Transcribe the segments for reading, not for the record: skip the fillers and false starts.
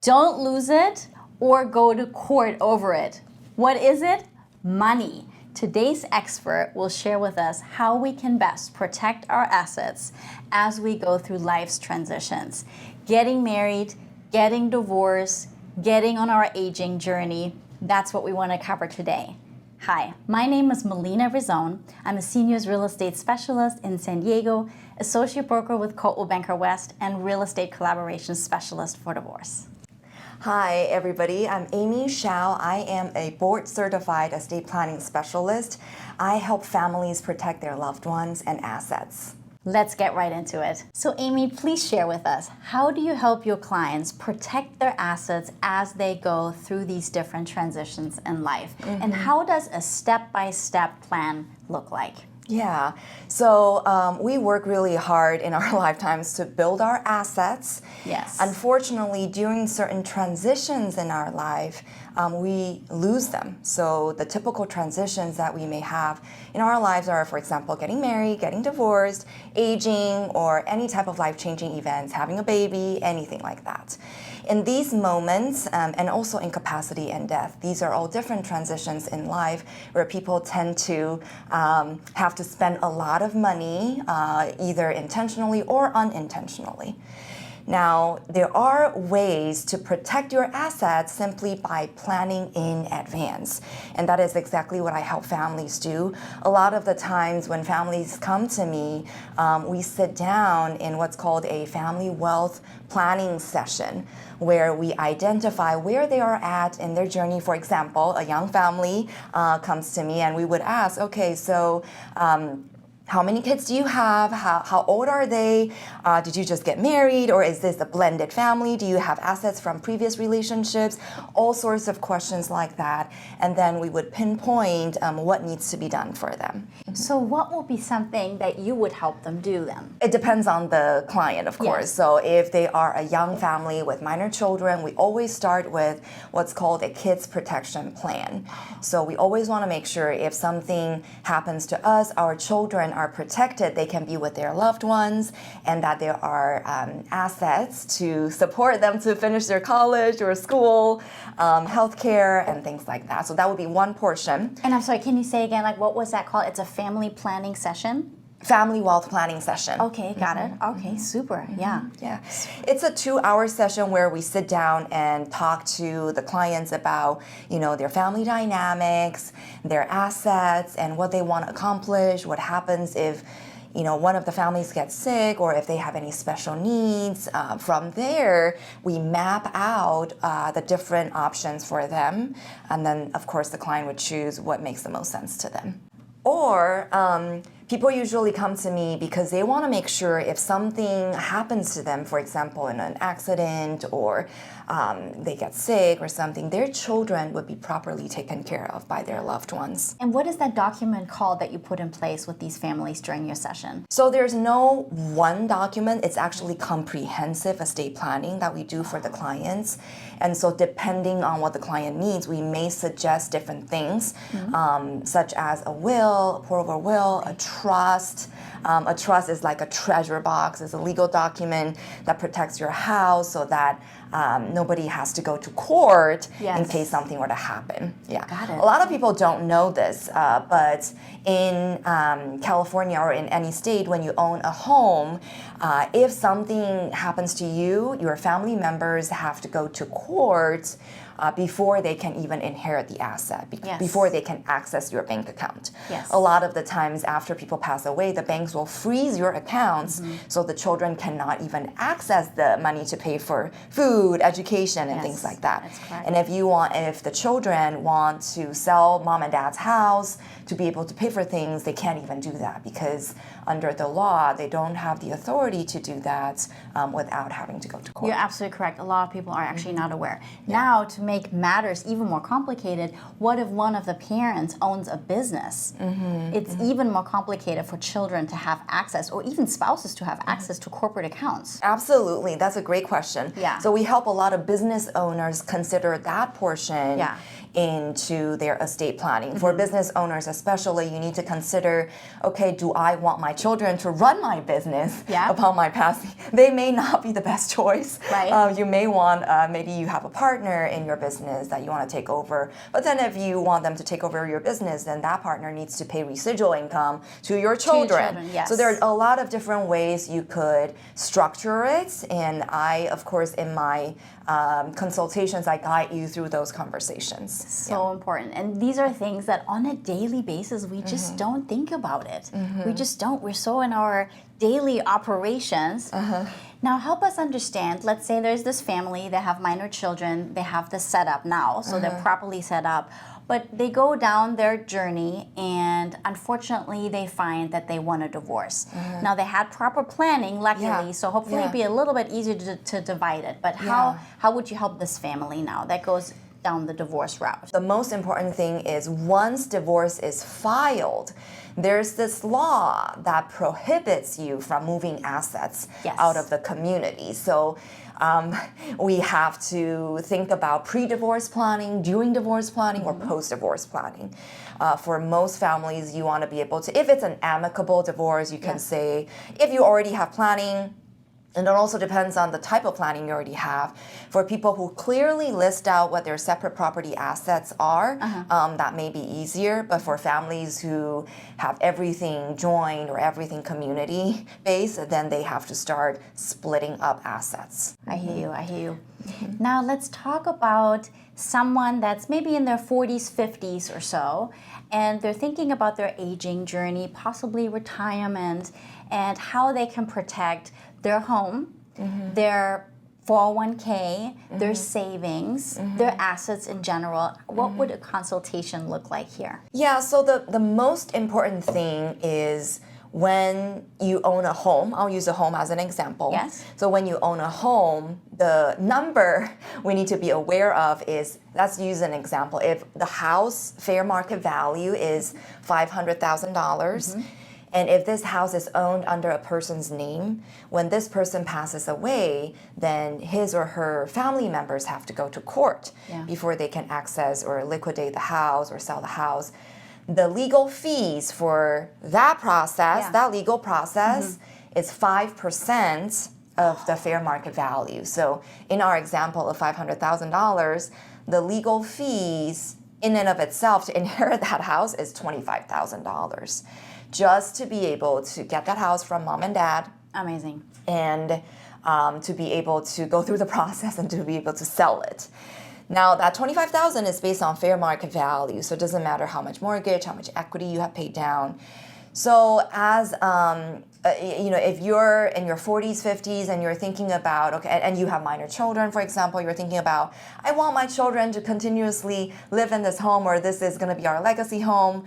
Don't lose it or go to court over it. What is it? Money. Today's expert will share with us how we can best protect our assets as we go through life's transitions. Getting married, getting divorced, getting on our aging journey. That's what we want to cover today. Hi, my name is Melina Rissone. I'm a seniors real estate specialist in San Diego, associate broker with Coldwell Banker West, and real estate collaboration specialist for divorce. Hi, everybody. I'm Amy Hsiao. I am a board-certified estate planning specialist. I help families protect their loved ones and assets. Let's get right into it. So Amy, please share with us, how do you help your clients protect their assets as they go through these different transitions in life? And how does a step-by-step plan look like? Yeah, so we work really hard in our lifetimes to build our assets. Yes. Unfortunately, during certain transitions in our life, we lose them. So the typical transitions that we may have in our lives are, for example, getting married, getting divorced, aging, or any type of life-changing events, having a baby, anything like that. In these moments, and also incapacity and death, these are all different transitions in life where people tend to have to spend a lot of money, either intentionally or unintentionally. Now, there are ways to protect your assets simply by planning in advance. And that is exactly what I help families do. A lot of the times when families come to me, we sit down in what's called a family wealth planning session, where we identify where they are at in their journey. For example, a young family comes to me and we would ask, okay, so how many kids do you have? How old are they? Did you just get married, or is this a blended family? Do you have assets from previous relationships? All sorts of questions like that. And then we would pinpoint what needs to be done for them. So what will be something that you would help them do then? It depends on the client, of course. Yes. So if they are a young family with minor children, we always start with what's called a kids protection plan. So we always want to make sure if something happens to us, our children are protected, they can be with their loved ones, and that there are assets to support them to finish their college or school, healthcare, and things like that. So that would be one portion. And I'm sorry, can you say again, like what was that called? It's a family planning session? Family wealth planning session. Okay, got it. Okay, super. Yeah. Yeah. It's a 2-hour session where we sit down and talk to the clients about, their family dynamics, their assets, and what they want to accomplish, what happens if, one of the families gets sick, or if they have any special needs. From there, we map out the different options for them. And then, of course, the client would choose what makes the most sense to them. Or people usually come to me because they want to make sure if something happens to them, for example, in an accident, or they get sick or something, their children would be properly taken care of by their loved ones. And what is that document called that you put in place with these families during your session? So there's no one document. It's actually comprehensive estate planning that we do for the clients. And so depending on what the client needs, we may suggest different things, such as a will, a pour-over will, a trust. A trust is like a treasure box. It's a legal document that protects your house so that nobody has to go to court in case something were to happen. Yeah, got it. A lot of people don't know this, but in California or in any state, when you own a home, if something happens to you, your family members have to go to court before they can even inherit the asset, before they can access your bank account. Yes. A lot of the times after people pass away, the banks will freeze your accounts so the children cannot even access the money to pay for food, education, and things like that. That's correct. And if the children want to sell mom and dad's house to be able to pay for things, they can't even do that because under the law, they don't have the authority to do that without having to go to court. You're absolutely correct. A lot of people are actually not aware. Now, to make matters even more complicated, what if one of the parents owns a business? It's even more complicated for children to have access, or even spouses to have access to corporate accounts. Absolutely. That's a great question. Yeah. So we help a lot of business owners consider that portion into their estate planning. For business owners especially, you need to consider, okay, do I want my children to run my business Yeah. upon my passing, they may not be the best choice. Right. You may want, maybe you have a partner in your business that you want to take over. But then if you want them to take over your business, then that partner needs to pay residual income to your children. Yes. So there are a lot of different ways you could structure it. And I, of course, in my consultations, I guide you through those conversations. So important. And these are things that on a daily basis, we just don't think about it. We just don't. We're so in our daily operations. Now, help us understand. Let's say there's this family, they have minor children, they have this set up now, so they're properly set up. But they go down their journey and unfortunately they find that they want a divorce. Now they had proper planning, luckily, so hopefully it'd be a little bit easier to divide it. But how would you help this family now that goes down the divorce route? The most important thing is once divorce is filed, there's this law that prohibits you from moving assets out of the community. So we have to think about pre-divorce planning, during divorce planning, or post-divorce planning. For most families, you want to be able to, if it's an amicable divorce, you can say, if you already have planning, and it also depends on the type of planning you already have. For people who clearly list out what their separate property assets are, that may be easier. But for families who have everything joined or everything community-based, then they have to start splitting up assets. I hear you, I hear you. Now let's talk about someone that's maybe in their 40s, 50s or so, and they're thinking about their aging journey, possibly retirement, and how they can protect their home, their 401k, their savings, their assets in general. What would a consultation look like here? Yeah, so the most important thing is when you own a home, I'll use a home as an example. Yes. So when you own a home, the number we need to be aware of is, let's use an example. If the house fair market value is $500,000, and if this house is owned under a person's name, when this person passes away, then his or her family members have to go to court before they can access or liquidate the house or sell the house. The legal fees for that process, that legal process, is 5% of the fair market value. So in our example of $500,000, the legal fees in and of itself to inherit that house is $25,000. Just to be able to get that house from mom and dad. Amazing. And to be able to go through the process and to be able to sell it. Now, that $25,000 is based on fair market value, so it doesn't matter how much mortgage, how much equity you have paid down. So as, if you're in your 40s, 50s, and you're thinking about, okay, and you have minor children, for example, you're thinking about, I want my children to continuously live in this home, or this is going to be our legacy home.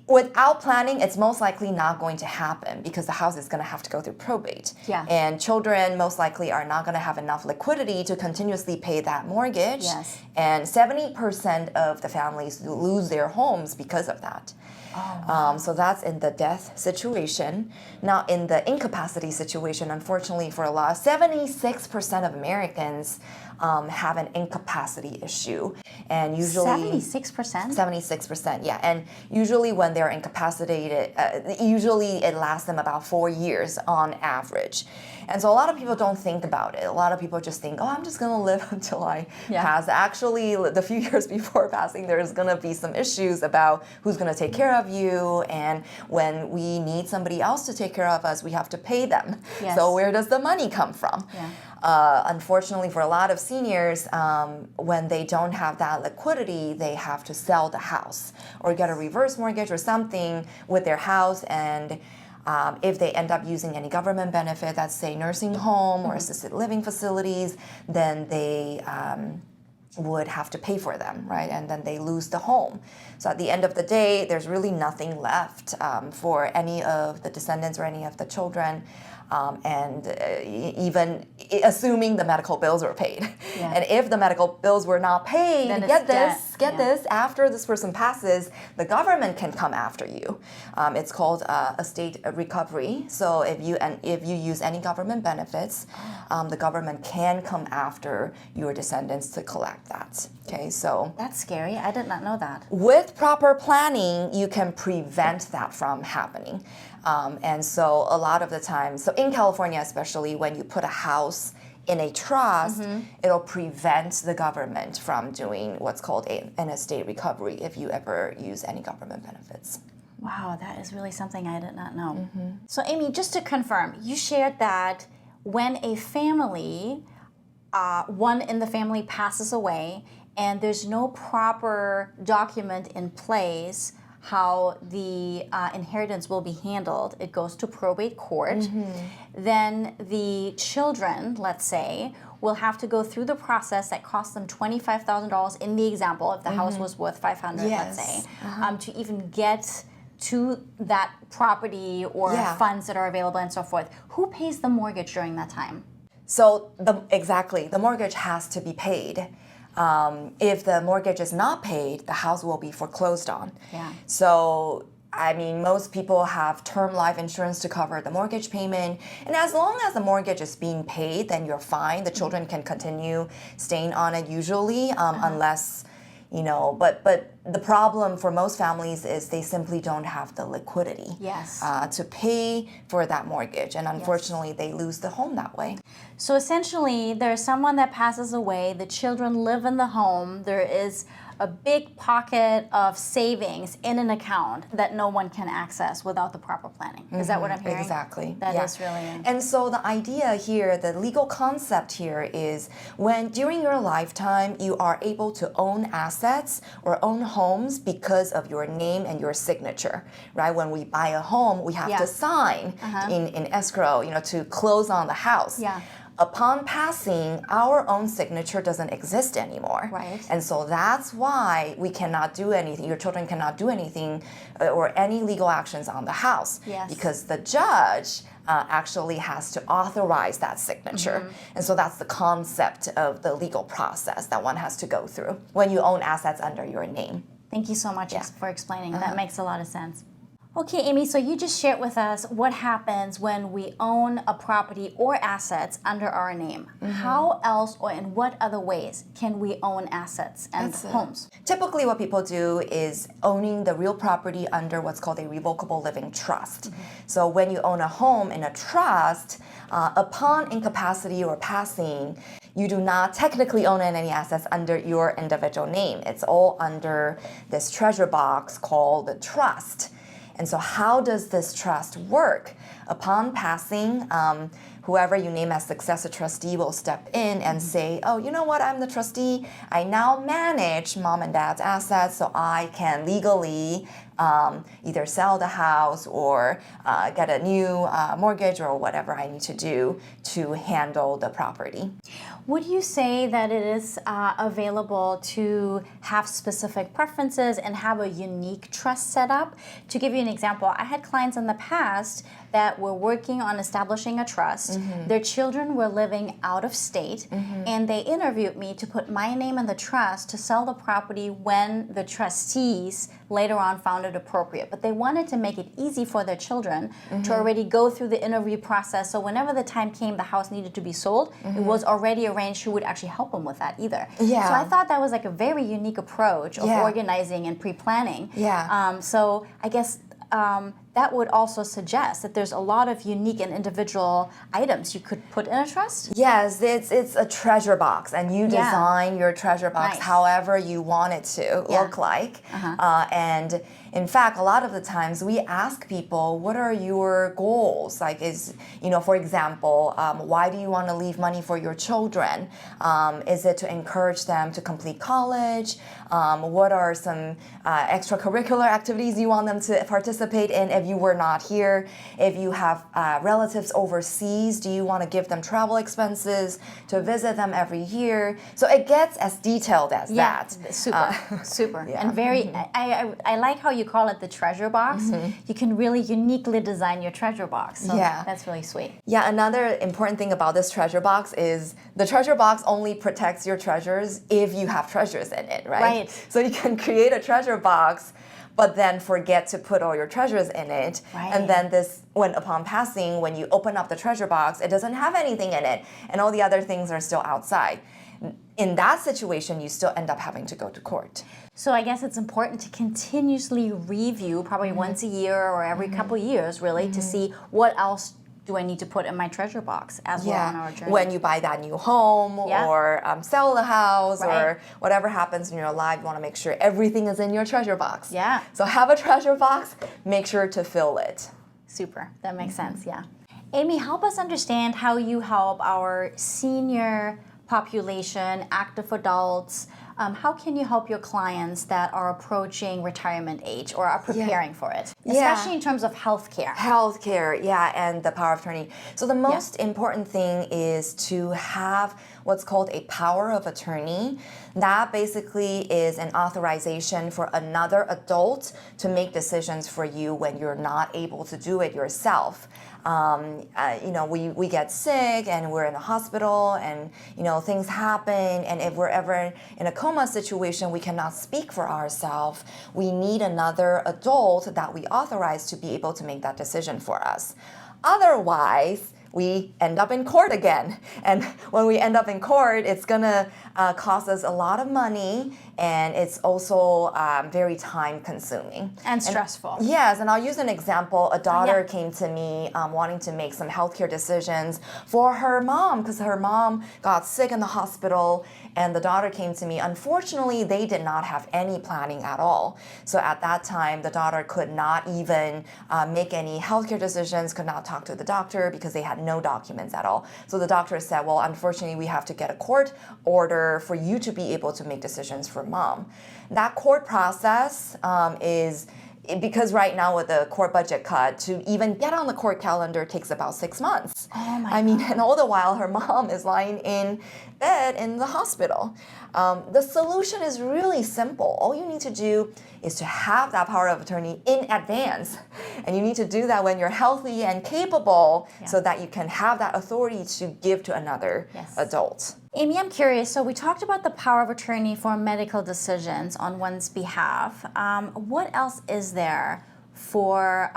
Without planning, it's most likely not going to happen because the house is going to have to go through probate. Yeah. And children most likely are not going to have enough liquidity to continuously pay that mortgage. Yes. And 70% of the families lose their homes because of that. Oh, wow. So that's in the death situation. Now, in the incapacity situation, unfortunately for a lot, 76% of Americans have an incapacity issue. And usually 76%? 76%, yeah. And usually when they're incapacitated, usually it lasts them about 4 years on average. And so a lot of people don't think about it. A lot of people just think, oh, I'm just going to live until I pass. Actually, the few years before passing, there's going to be some issues about who's going to take care of you. And when we need somebody else to take care of us, we have to pay them. Yes. So where does the money come from? Yeah. Unfortunately, for a lot of seniors, when they don't have that liquidity, they have to sell the house or get a reverse mortgage or something with their house. And if they end up using any government benefit, that's say nursing home or assisted living facilities, then they would have to pay for them, right? And then they lose the home. So at the end of the day, there's really nothing left for any of the descendants or any of the children. even assuming the medical bills were paid. Yeah. And if the medical bills were not paid, Then it's get debt. this, after this person passes, the government can come after you. It's called estate recovery. So if you use any government benefits, the government can come after your descendants to collect that. Okay, so That's scary. I did not know that. with proper planning, you can prevent that from happening. And so a lot of the time, so in California especially, when you put a house in a trust, it'll prevent the government from doing what's called an estate recovery if you ever use any government benefits. Wow, that is really something I did not know. So Amy, just to confirm, you shared that when a family, one in the family passes away and there's no proper document in place how the inheritance will be handled, it goes to probate court, then the children, let's say, will have to go through the process that costs them $25,000 in the example, if the house was worth $500, let's say, to even get to that property or funds that are available and so forth. Who pays the mortgage during that time? So the mortgage has to be paid. If the mortgage is not paid, the house will be foreclosed on. Yeah. So, I mean, most people have term life insurance to cover the mortgage payment. And as long as the mortgage is being paid, then you're fine. The children can continue staying on it usually, unless, but the problem for most families is they simply don't have the liquidity to pay for that mortgage. And unfortunately, they lose the home that way. So essentially, there's someone that passes away, the children live in the home, there is a big pocket of savings in an account that no one can access without the proper planning. Is that what I'm hearing? Exactly. That is really... And so the idea here, the legal concept here is when during your lifetime you are able to own assets or own homes because of your name and your signature, right? When we buy a home, we have to sign in escrow, to close on the house. Yeah. Upon passing, our own signature doesn't exist anymore. Right. And so that's why we cannot do anything, your children cannot do anything or any legal actions on the house. Yes. Because the judge actually has to authorize that signature. And so that's the concept of the legal process that one has to go through when you own assets under your name. Thank you so much for explaining. That makes a lot of sense. Okay, Amy, so you just shared with us what happens when we own a property or assets under our name. How else or in what other ways can we own assets and homes? Typically what people do is owning the real property under what's called a revocable living trust. So when you own a home in a trust, upon incapacity or passing, you do not technically own any assets under your individual name. It's all under this treasure box called the trust. And so how does this trust work? Upon passing, whoever you name as successor trustee will step in and say, oh, you know what, I'm the trustee. I now manage mom and dad's assets so I can legally either sell the house or get a new mortgage or whatever I need to do to handle the property. Would you say that it is available to have specific preferences and have a unique trust setup? To give you an example, I had clients in the past that were working on establishing a trust. Their children were living out of state, and they interviewed me to put my name in the trust to sell the property when the trustees later on found it appropriate. But they wanted to make it easy for their children to already go through the interview process, so whenever the time came the house needed to be sold, it was already arranged who would actually help them with that either. Yeah. So I thought that was like a very unique approach of organizing and pre-planning. Yeah. So I guess that would also suggest that there's a lot of unique and individual items you could put in a trust? Yes, it's a treasure box, and you design your treasure box however you want it to look like. And in fact, a lot of the times we ask people, what are your goals? Like for example, why do you want to leave money for your children? Is it to encourage them to complete college? What are some extracurricular activities you want them to participate in? If if you were not here? If you have relatives overseas, do you want to give them travel expenses to visit them every year? So it gets as detailed as that. Super. And very, I like how you call it the treasure box. You can really uniquely design your treasure box. So that's really sweet. Yeah, another important thing about this treasure box is the treasure box only protects your treasures if you have treasures in it, right? Right. So you can create a treasure box, but then forget to put all your treasures in it. Right. And then upon passing, when you open up the treasure box, it doesn't have anything in it, and all the other things are still outside. In that situation, you still end up having to go to court. So I guess it's important to continuously review, probably once a year or every couple years, really, to see what else do I need to put in my treasure box as well on our journey. When you buy that new home or sell the house or whatever happens in your life, you want to make sure everything is in your treasure box. Yeah. So have a treasure box, make sure to fill it. Super. That makes sense, yeah. Amy, help us understand how you help our senior population, active adults. How can you help your clients that are approaching retirement age or are preparing for it, especially in terms of healthcare? Healthcare, and the power of attorney. So the most important thing is to have what's called a power of attorney. That basically is an authorization for another adult to make decisions for you when you're not able to do it yourself. We get sick and we're in the hospital and, things happen. And if we're ever in a coma situation, we cannot speak for ourselves. We need another adult that we authorize to be able to make that decision for us. Otherwise, we end up in court again. And when we end up in court, it's going to cost us a lot of money, and it's also very time consuming. And stressful. Yes, and I'll use an example. A daughter came to me wanting to make some healthcare decisions for her mom because her mom got sick in the hospital, and the daughter came to me. Unfortunately, they did not have any planning at all. So at that time, the daughter could not even make any healthcare decisions, could not talk to the doctor because they had no documents at all. So the doctor said, well, unfortunately, we have to get a court order for you to be able to make decisions for mom. That court process is, because right now with the court budget cut, to even get on the court calendar takes about 6 months. Oh my God. And all the while her mom is lying in bed in the hospital. The solution is really simple. All you need to do is to have that power of attorney in advance. And you need to do that when you're healthy and capable so that you can have that authority to give to another adult. Amy, I'm curious. So we talked about the power of attorney for medical decisions on one's behalf. What else is there for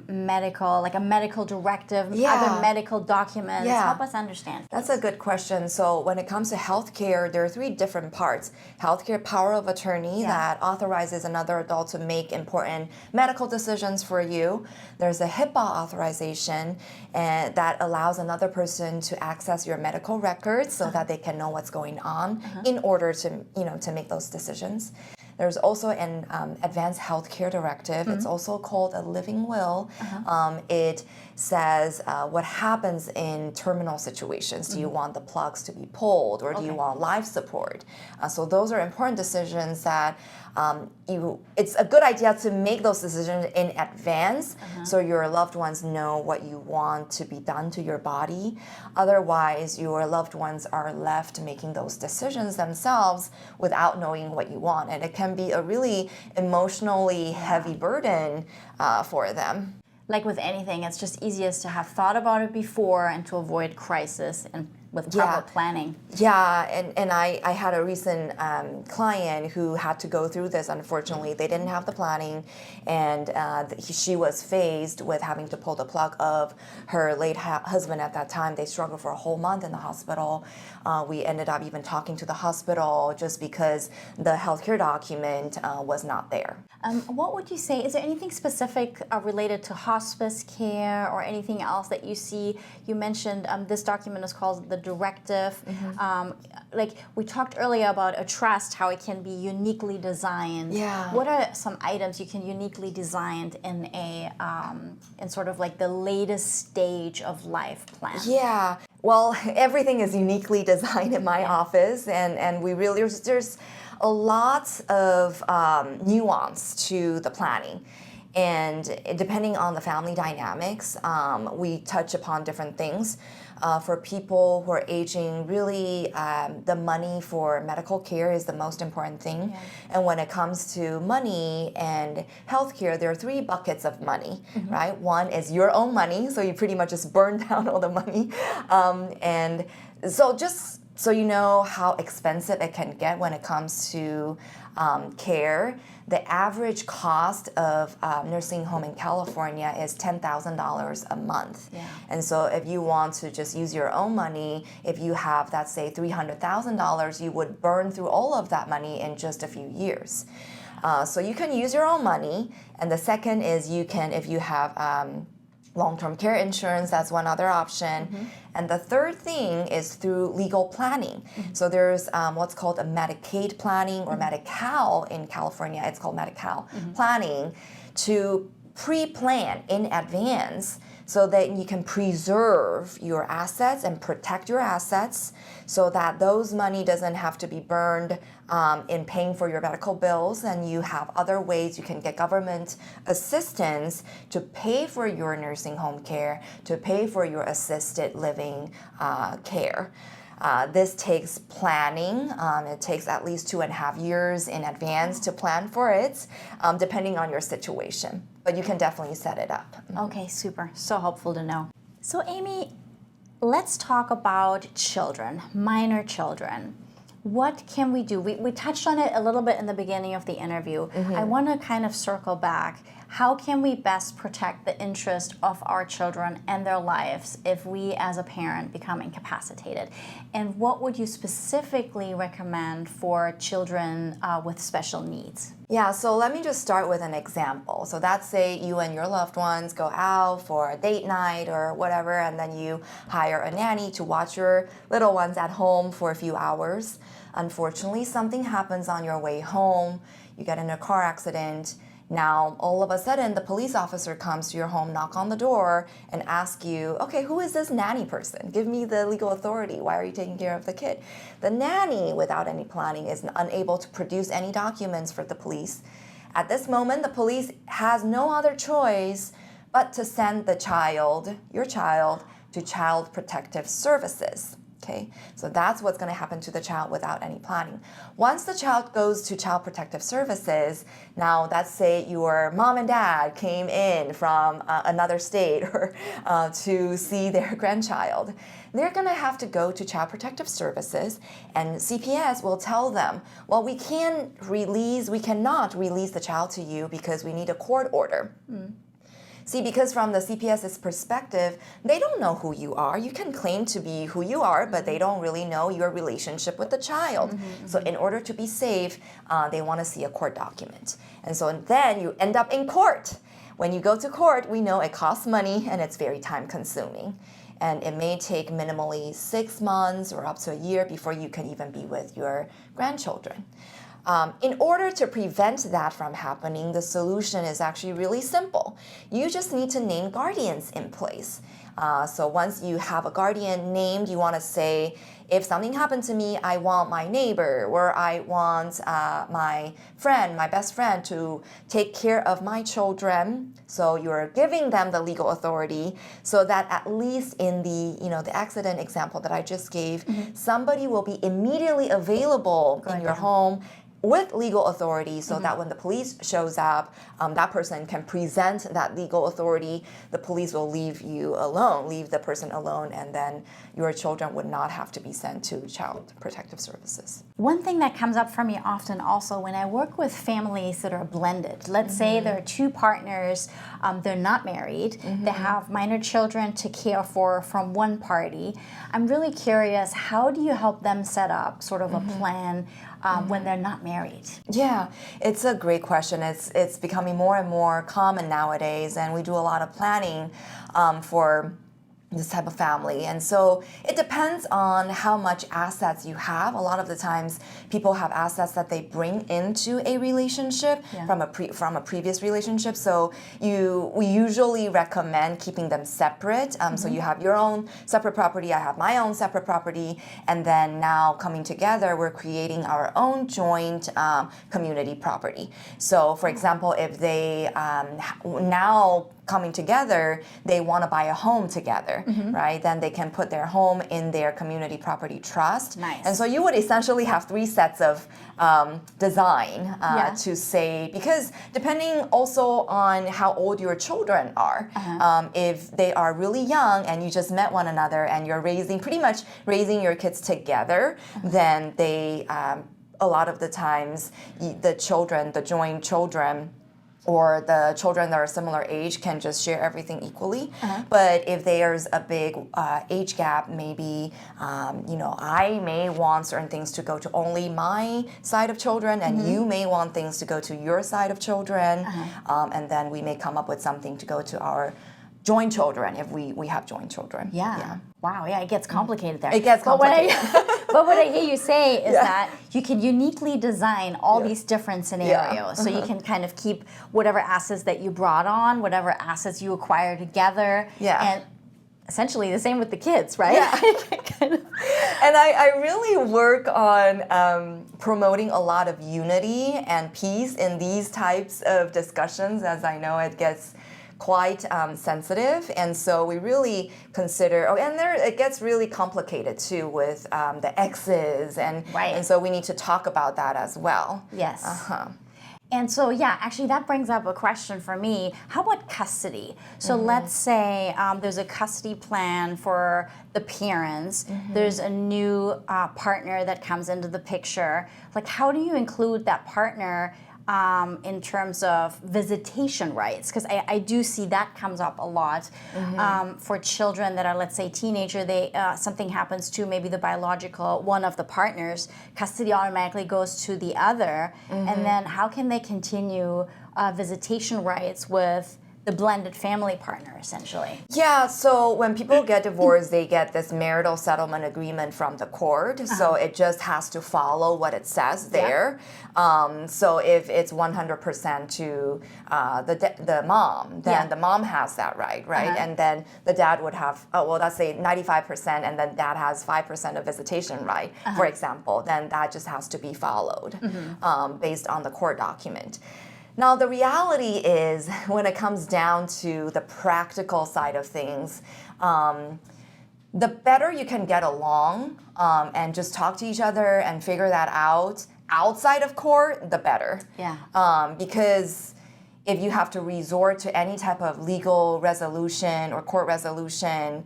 medical, like a medical directive, other medical documents? Help us understand. That's a good question. So when it comes to healthcare, there are 3 different parts. Healthcare power of attorney that authorizes another adult to make important medical decisions for you. There's a HIPAA authorization and that allows another person to access your medical records so that they can know what's going on in order to make those decisions. There's also an advanced healthcare directive. It's also called a living will. It says what happens in terminal situations. Do you want the plugs to be pulled, or do you want life support? So those are important decisions that it's a good idea to make those decisions in advance so your loved ones know what you want to be done to your body. Otherwise, your loved ones are left making those decisions themselves without knowing what you want. And it can be a really emotionally heavy burden for them. Like with anything, it's just easiest to have thought about it before and to avoid crisis and with proper planning. And I had a recent client who had to go through this. Unfortunately, they didn't have the planning, and she was faced with having to pull the plug of her late husband at that time. They struggled for a whole month in the hospital. We ended up even talking to the hospital just because the healthcare document was not there. What would you say, is there anything specific related to hospice care or anything else that you see? You mentioned this document is called the directive. Like we talked earlier about a trust, how it can be uniquely designed. What are some items you can uniquely design in in sort of like the latest stage of life plan? Well, everything is uniquely designed in my office, and we really there's a lot of nuance to the planning. And depending on the family dynamics, we touch upon different things. For people who are aging, really the money for medical care is the most important thing. Yeah. And when it comes to money and healthcare, there are three buckets of money, right? One is your own money, so you pretty much just burn down all the money. And so just so you know how expensive it can get when it comes to care, the average cost of nursing home in California is $10,000 a month. Yeah. And so if you want to just use your own money, if you have, let's say, $300,000, you would burn through all of that money in just a few years. So you can use your own money. And the second is you can, if you have long-term care insurance, that's one other option. And the third thing is through legal planning. So there's what's called a Medicaid planning or Medi-Cal in California. It's called Medi-Cal planning to pre-plan in advance so that you can preserve your assets and protect your assets so that those money doesn't have to be burned in paying for your medical bills, and you have other ways you can get government assistance to pay for your nursing home care, to pay for your assisted living care. This takes planning. It takes at least 2.5 years in advance to plan for it, depending on your situation. But you can definitely set it up. Okay, super. So helpful to know. So Amy, let's talk about children, minor children. What can we do? We touched on it a little bit in the beginning of the interview. I want to kind of circle back. How can we best protect the interest of our children and their lives if we as a parent become incapacitated? And what would you specifically recommend for children with special needs? Yeah, so let me just start with an example. So that's say you and your loved ones go out for a date night or whatever, and then you hire a nanny to watch your little ones at home for a few hours. Unfortunately, something happens on your way home. You get in a car accident. Now, all of a sudden, the police officer comes to your home, knock on the door, and ask you, okay, who is this nanny person? Give me the legal authority. Why are you taking care of the kid? The nanny, without any planning, is unable to produce any documents for the police. At this moment, the police has no other choice but to send the child, your child, to Child Protective Services. Okay, so that's what's going to happen to the child without any planning. Once the child goes to Child Protective Services, now let's say your mom and dad came in from another state or to see their grandchild. They're going to have to go to Child Protective Services, and CPS will tell them, well, we cannot release the child to you because we need a court order. See, because from the CPS's perspective, they don't know who you are. You can claim to be who you are, but they don't really know your relationship with the child. So in order to be safe, they want to see a court document. And so then you end up in court. When you go to court, we know it costs money and it's very time consuming. And it may take minimally 6 months or up to a year before you can even be with your grandchildren. In order to prevent that from happening, the solution is actually really simple. You just need to name guardians in place. So once you have a guardian named, you want to say, if something happened to me, I want my neighbor, or I want my friend, my best friend, to take care of my children. So you're giving them the legal authority, so that at least in the accident example that I just gave, somebody will be immediately available in your home with legal authority, so that when the police shows up, that person can present that legal authority. The police will leave the person alone, and then your children would not have to be sent to Child Protective Services. One thing that comes up for me often also when I work with families that are blended, let's say there are two partners, they're not married, they have minor children to care for from one party. I'm really curious, how do you help them set up sort of a plan when they're not married? Yeah, it's a great question. It's becoming more and more common nowadays, and we do a lot of planning for this type of family. And so it depends on how much assets you have. A lot of the times people have assets that they bring into a relationship from a previous relationship. So we usually recommend keeping them separate. So you have your own separate property, I have my own separate property, and then now coming together, we're creating our own joint community property. So for example, if they now coming together, they want to buy a home together, right? Then they can put their home in their community property trust. Nice. And so you would essentially have 3 sets of design to say, because depending also on how old your children are, if they are really young and you just met one another and you're pretty much raising your kids together, then they, a lot of the times, the joint children, or the children that are similar age can just share everything equally. But if there's a big age gap, maybe I may want certain things to go to only my side of children, and you may want things to go to your side of children, and then we may come up with something to go to our joint children if we have joint children. Yeah. Wow, yeah, it gets complicated there. It gets complicated. But what I hear you say is that you can uniquely design all these different scenarios. So you can kind of keep whatever assets that you brought on, whatever assets you acquire together. And essentially the same with the kids, right? And I really work on promoting a lot of unity and peace in these types of discussions, as I know it gets quite sensitive, and so we really consider. It gets really complicated too with the exes, and so we need to talk about that as well. Yes. And so, actually, that brings up a question for me. How about custody? So let's say there's a custody plan for the parents. There's a new partner that comes into the picture. Like, how do you include that partner in terms of visitation rights? Because I do see that comes up a lot for children that are, let's say, teenager. Something happens to maybe the biological one of the partners, custody automatically goes to the other, and then how can they continue visitation rights with the blended family partner, essentially? Yeah, so when people get divorced, they get this marital settlement agreement from the court. So it just has to follow what it says there. So if it's 100% to the mom, then the mom has that right? And then the dad would have, let's say 95%, and then dad has 5% of visitation right, for example. Then that just has to be followed based on the court document. Now, the reality is, when it comes down to the practical side of things, the better you can get along and just talk to each other and figure that out outside of court, the better. Because if you have to resort to any type of legal resolution or court resolution,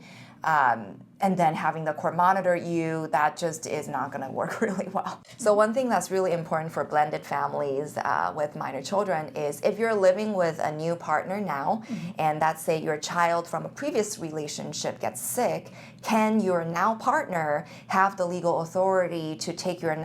and then having the court monitor you, that just is not going to work really well. So one thing that's really important for blended families with minor children is if you're living with a new partner now, and let's say your child from a previous relationship gets sick, can your now partner have the legal authority to take your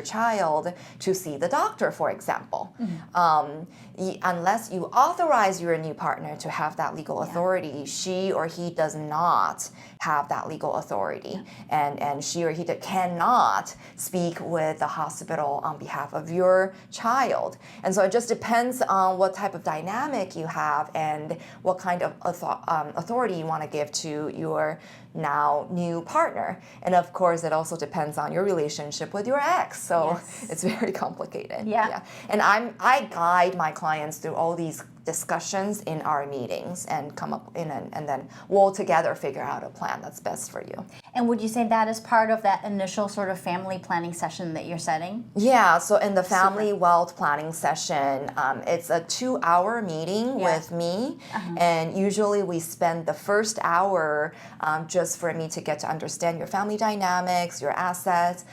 child to see the doctor, for example? Unless you authorize your new partner to have that legal authority, she or he does not have that legal authority, and she or he cannot speak with the hospital on behalf of your child. And so it just depends on what type of dynamic you have and what kind of authority you want to give to your now new partner. And of course, it also depends on your relationship with your ex. So it's very complicated. And I guide my clients through all these discussions in our meetings and come up and then we'll together figure out a plan that's best for you. And would you say that is part of that initial sort of family planning session that you're setting? Yeah, so in the family wealth planning session, it's a 2-hour meeting with me, and usually we spend the first hour just for me to get to understand your family dynamics, your assets,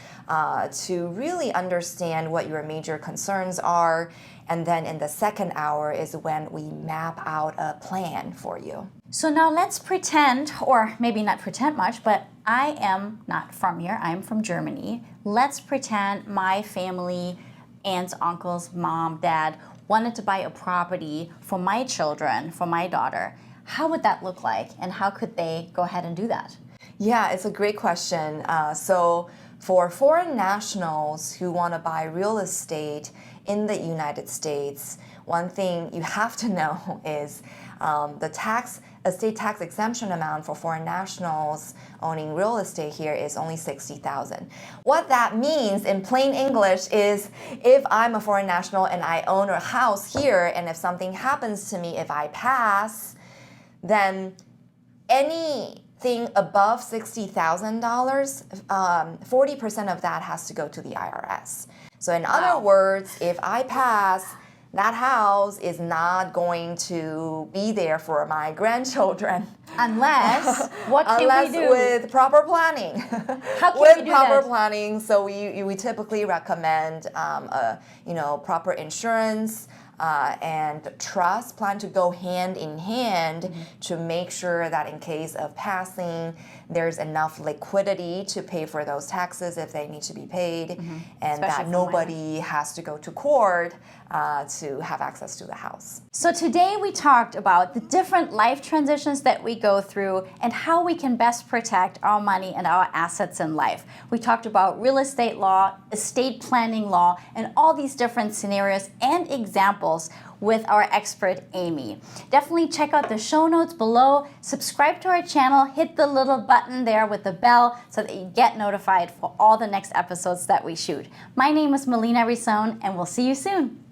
to really understand what your major concerns are. And then in the second hour is when we map out a plan for you. So now let's pretend, or maybe not pretend much, but I am not from here. I'm from Germany. Let's pretend my family, aunts, uncles, mom, dad, wanted to buy a property for my children, for my daughter. how would that look like, and how could they go ahead and do that? Yeah, it's a great question. So for foreign nationals who want to buy real estate in the United States, one thing you have to know is the estate tax exemption amount for foreign nationals owning real estate here is only $60,000. What that means in plain English is if I'm a foreign national and I own a house here, and if something happens to me, if I pass, then anything above $60,000, 40% of that has to go to the IRS. So in other words, if I pass, that house is not going to be there for my grandchildren. Unless, what can we do? With proper planning. How can with we do proper that? planning, so we typically recommend proper insurance, and trust plan to go hand in hand to make sure that in case of passing, there's enough liquidity to pay for those taxes if they need to be paid, and Especially that nobody has to go to court to have access to the house. So today we talked about the different life transitions that we go through and how we can best protect our money and our assets in life. We talked about real estate law, estate planning law, and all these different scenarios and examples with our expert, Amy. Definitely check out the show notes below, subscribe to our channel, hit the little button there with the bell so that you get notified for all the next episodes that we shoot. My name is Melina Rissone, and we'll see you soon.